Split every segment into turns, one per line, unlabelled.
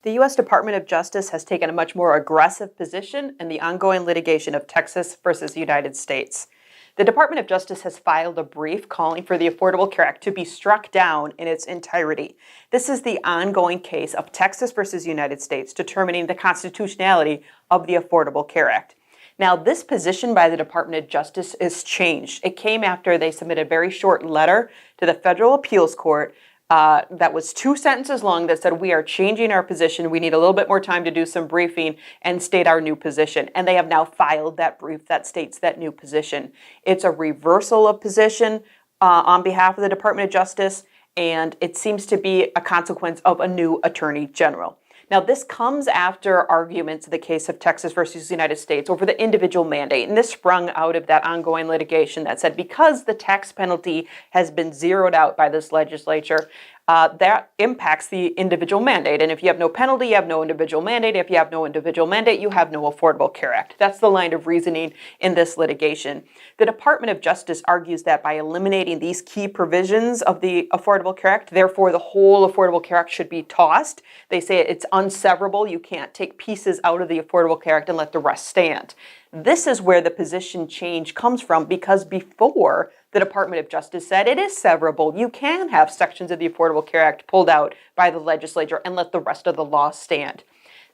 The U.S. Department of Justice has taken a much more aggressive position in the ongoing litigation of Texas versus the United States. The Department of Justice has filed a brief calling for the Affordable Care Act to be struck down in its entirety. This is the ongoing case of Texas versus United States determining the constitutionality of the Affordable Care Act. Now, this position by the Department of Justice is changed. It came after they submitted a very short letter to the Federal Appeals Court that was 2 sentences long that said, we are changing our position. We need a little bit more time to do some briefing and state our new position. And they have now filed that brief that states that new position. It's a reversal of position on behalf of the Department of Justice, and it seems to be a consequence of a new Attorney General. Now, this comes after arguments in the case of Texas versus the United States over the individual mandate. And this sprung out of that ongoing litigation that said because the tax penalty has been zeroed out by this legislature, that impacts the individual mandate. And if you have no penalty, you have no individual mandate. If you have no individual mandate, you have no Affordable Care Act. That's the line of reasoning in this litigation. The Department of Justice argues that by eliminating these key provisions of the Affordable Care Act, therefore the whole Affordable Care Act should be tossed. They say it's unseverable. You can't take pieces out of the Affordable Care Act and let the rest stand. This is where the position change comes from, because before the Department of Justice said it is severable. You can have sections of the Affordable Care Act pulled out by the legislature and let the rest of the law stand.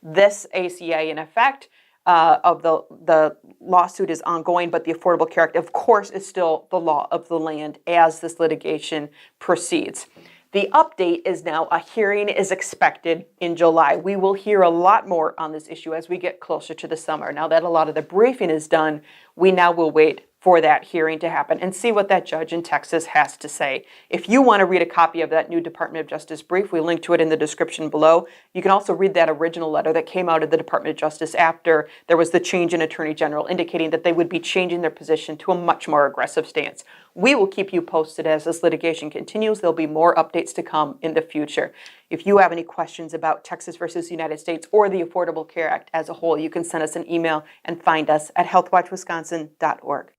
This ACA, in effect, of the lawsuit is ongoing, but the Affordable Care Act, of course, is still the law of the land as this litigation proceeds. The update is now a hearing is expected in July. We will hear a lot more on this issue as we get closer to the summer. Now that a lot of the briefing is done, we now will wait for that hearing to happen and see what that judge in Texas has to say. If you want to read a copy of that new Department of Justice brief, we link to it in the description below. You can also read that original letter that came out of the Department of Justice after there was the change in Attorney General, indicating that they would be changing their position to a much more aggressive stance. We will keep you posted as this litigation continues. There'll be more updates to come in the future. If you have any questions about Texas versus the United States or the Affordable Care Act as a whole, you can send us an email and find us at healthwatchwisconsin.org.